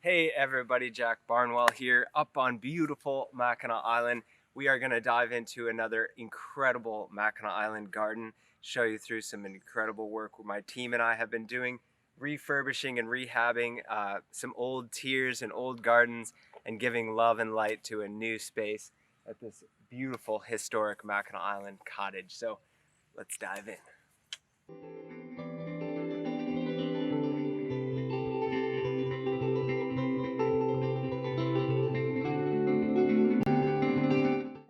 Hey everybody, Jack Barnwell here, up on beautiful Mackinac Island. We are going to dive into another incredible Mackinac Island garden, show you through some incredible work my team and I have been doing, refurbishing and rehabbing some old tiers and old gardens, and giving love and light to a new space at this beautiful historic Mackinac Island cottage. So let's dive in.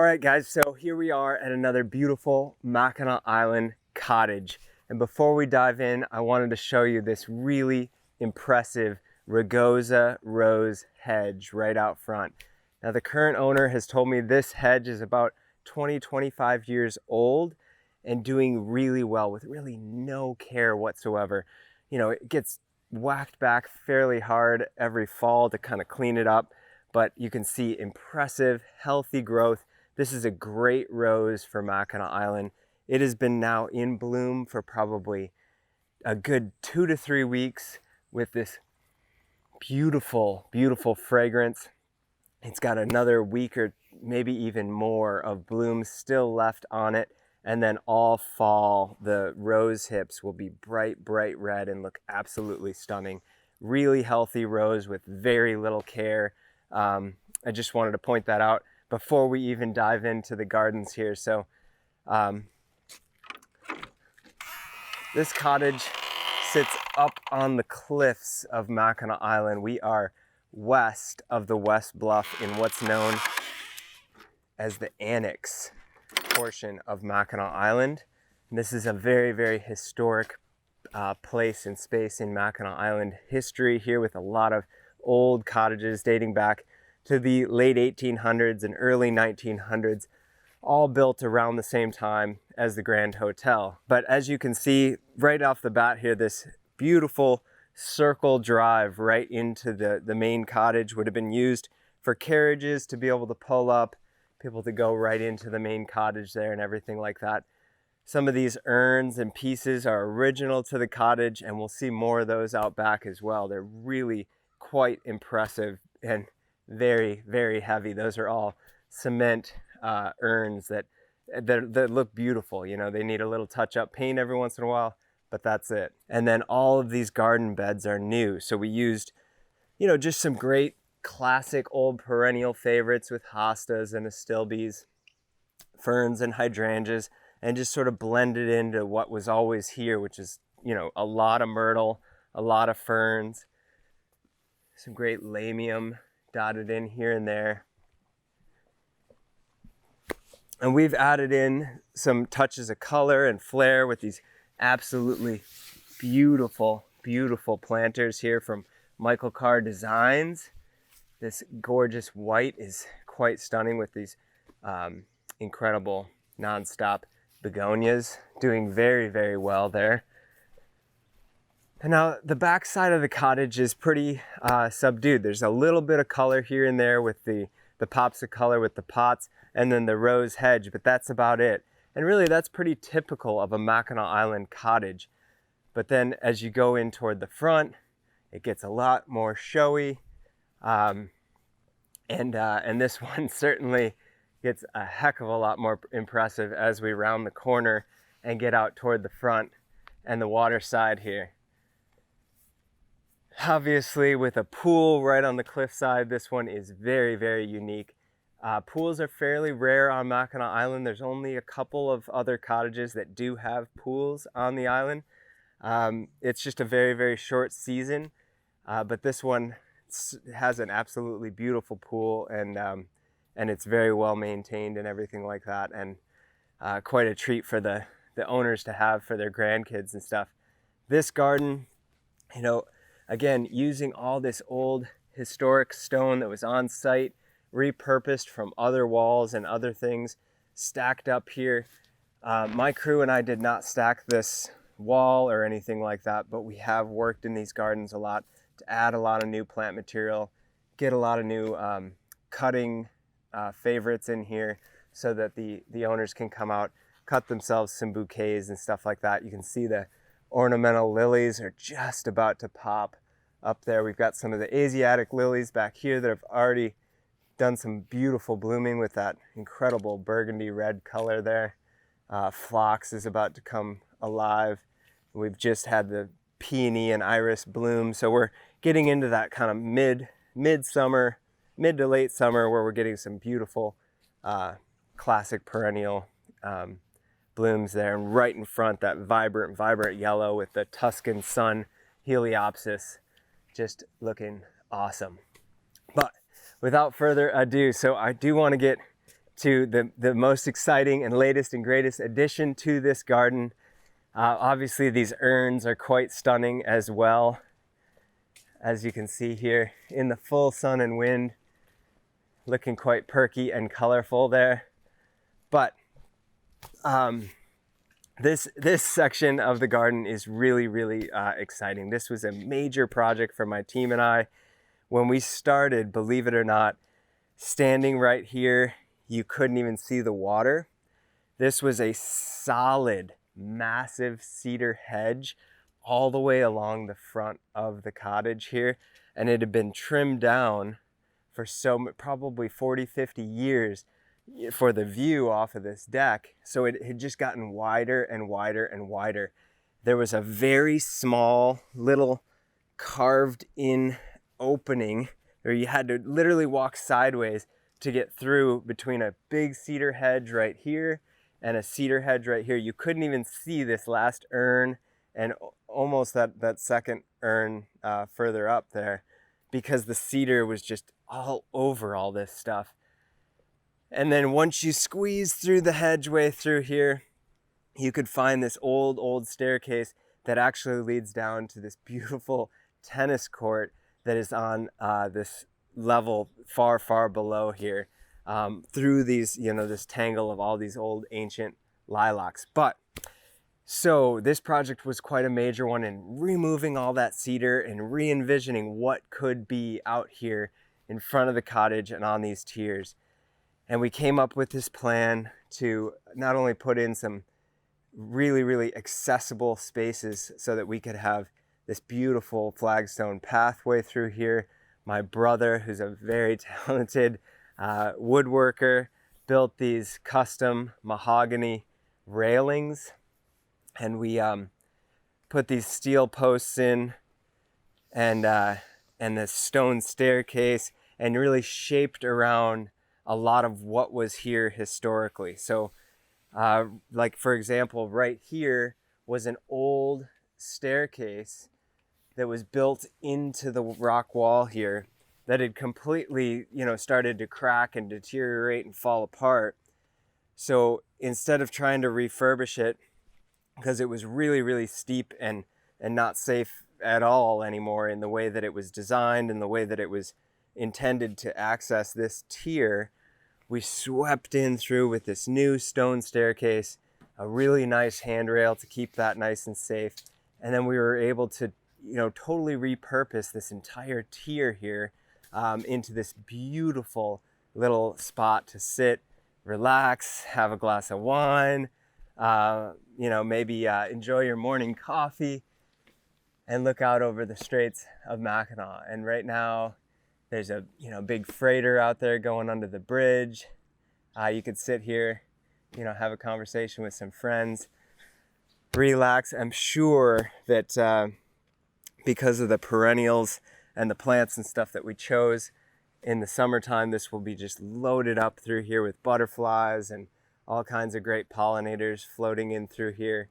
All right guys, so here we are at another beautiful Mackinac Island cottage. And before we dive in, I wanted to show you this really impressive Rugosa rose hedge right out front. Now the current owner has told me this hedge is about 20-25 years old and doing really well with really no care whatsoever. You know, it gets whacked back fairly hard every fall to kind of clean it up, but you can see impressive, healthy growth. This is a great rose for Mackinac Island. It has been now in bloom for probably a good 2 to 3 weeks with this beautiful, beautiful fragrance. It's got another week or maybe even more of bloom still left on it. And then all fall, the rose hips will be bright, bright red and look absolutely stunning. Really healthy rose with very little care. I just wanted to point that out before we even dive into the gardens here. So this cottage sits up on the cliffs of Mackinac Island. We are west of the West Bluff in what's known as the Annex portion of Mackinac Island. And this is a very, very historic place and space in Mackinac Island history here, with a lot of old cottages dating back to the late 1800s and early 1900s, all built around the same time as the Grand Hotel. But as you can see right off the bat here, this beautiful circle drive right into the main cottage would have been used for carriages to be able to pull up, people to go right into the main cottage there and everything like that. Some of these urns and pieces are original to the cottage, and we'll see more of those out back as well. They're really quite impressive and very, very heavy. Those are all cement urns that look beautiful. You know, they need a little touch-up paint every once in a while, but that's it. And then all of these garden beds are new. So we used, you know, just some great classic old perennial favorites with hostas and astilbes, ferns and hydrangeas, and just sort of blended into what was always here, which is, you know, a lot of myrtle, a lot of ferns, some great lamium dotted in here and there. And we've added in some touches of color and flair with these absolutely beautiful, beautiful planters here from Michael Carr Designs. This gorgeous white is quite stunning with these incredible nonstop begonias, doing very, very well there. And now the back side of the cottage is pretty subdued. There's a little bit of color here and there with the pops of color with the pots, and then the rose hedge, but that's about it. And really that's pretty typical of a Mackinac Island cottage. But then as you go in toward the front, it gets a lot more showy. And this one certainly gets a heck of a lot more impressive as we round the corner and get out toward the front and the water side here. Obviously, with a pool right on the cliffside, this one is very, very unique. Pools are fairly rare on Mackinac Island. There's only a couple of other cottages that do have pools on the island. It's just a very, very short season, but this one has an absolutely beautiful pool, and it's very well maintained and everything like that, and quite a treat for the owners to have for their grandkids and stuff. This garden, you know, again, using all this old historic stone that was on site, repurposed from other walls and other things, stacked up here. My crew and I did not stack this wall or anything like that, but we have worked in these gardens a lot to add a lot of new plant material, get a lot of new cutting favorites in here so that the owners can come out, cut themselves some bouquets and stuff like that. You can see the ornamental lilies are just about to pop up there. We've got some of the Asiatic lilies back here that have already done some beautiful blooming with that incredible burgundy red color there. Phlox is about to come alive. We've just had the peony and iris bloom, so we're getting into that kind of mid-summer, mid to late summer, where we're getting some beautiful classic perennial blooms there. And right in front, that vibrant yellow with the Tuscan sun Heliopsis, just looking awesome. But without further ado, so I do want to get to the most exciting and latest and greatest addition to this garden. Obviously these urns are quite stunning as well, as you can see here in the full sun and wind, looking quite perky and colorful there. But this section of the garden is really exciting. This was a major project for my team and I. When we started, believe it or not, standing right here, you couldn't even see the water. This was a solid, massive cedar hedge all the way along the front of the cottage here. And it had been trimmed down for probably 40, 50 years for the view off of this deck. So it had just gotten wider and wider and wider. There was a very small little carved in opening where you had to literally walk sideways to get through between a big cedar hedge right here and a cedar hedge right here. You couldn't even see this last urn and almost that second urn further up there, because the cedar was just all over all this stuff. And then once you squeeze through the hedgeway through here, you could find this old staircase that actually leads down to this beautiful tennis court that is on this level far below here, through these, this tangle of all these old ancient lilacs. But so this project was quite a major one in removing all that cedar and re-envisioning what could be out here in front of the cottage and on these tiers. And we came up with this plan to not only put in some really accessible spaces so that we could have this beautiful flagstone pathway through here. My brother, who's a very talented woodworker, built these custom mahogany railings, and we put these steel posts in and this stone staircase, and really shaped around a lot of what was here historically. So like for example, right here was an old staircase that was built into the rock wall here that had completely, started to crack and deteriorate and fall apart. So instead of trying to refurbish it, because it was really steep and not safe at all anymore in the way that it was designed and the way that it was intended to access this tier, we swept in through with this new stone staircase, a really nice handrail to keep that nice and safe. And then we were able to totally repurpose this entire tier here into this beautiful little spot to sit, relax, have a glass of wine, maybe enjoy your morning coffee and look out over the Straits of Mackinac. And right now there's a big freighter out there going under the bridge. You could sit here, have a conversation with some friends, relax. I'm sure that because of the perennials and the plants and stuff that we chose in the summertime, this will be just loaded up through here with butterflies and all kinds of great pollinators floating in through here.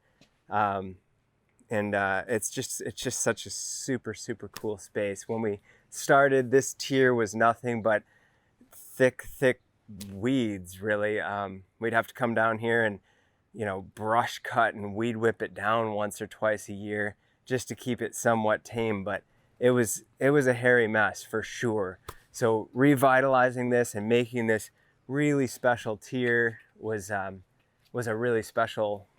It's just such a super cool space. When we started, this tier was nothing but thick weeds, really. We'd have to come down here and brush cut and weed whip it down once or twice a year just to keep it somewhat tame, but it was a hairy mess for sure. So revitalizing this and making this really special tier was a really special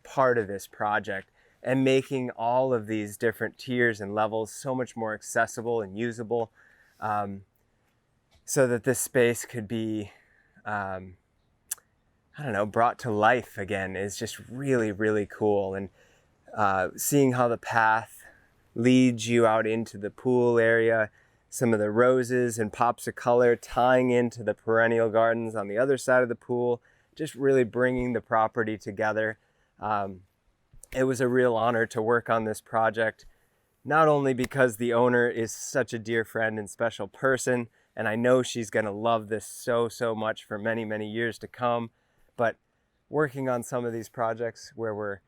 part of this project, and making all of these different tiers and levels so much more accessible and usable, so that this space could be brought to life again is just really cool. And seeing how the path leads you out into the pool area, some of the roses and pops of color tying into the perennial gardens on the other side of the pool, just really bringing the property together. It was a real honor to work on this project, not only because the owner is such a dear friend and special person, and I know she's going to love this so much for many, many years to come, but working on some of these projects where we're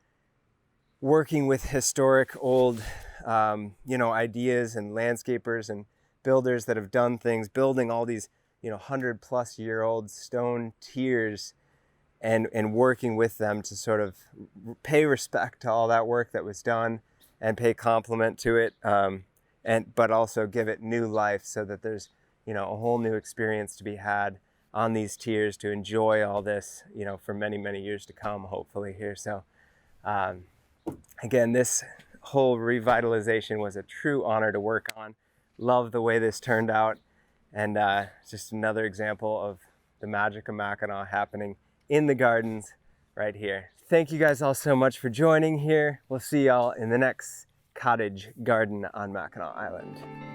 working with historic old ideas and landscapers and builders that have done things, building all these 100-plus-year-old stone tiers, and working with them to sort of pay respect to all that work that was done and pay compliment to it, but also give it new life so that there's a whole new experience to be had on these tiers to enjoy all this for many, many years to come, hopefully here. So again, this whole revitalization was a true honor to work on. Love the way this turned out, and just another example of the magic of Mackinac happening in the gardens right here. Thank you guys all so much for joining here. We'll see y'all in the next cottage garden on Mackinac Island.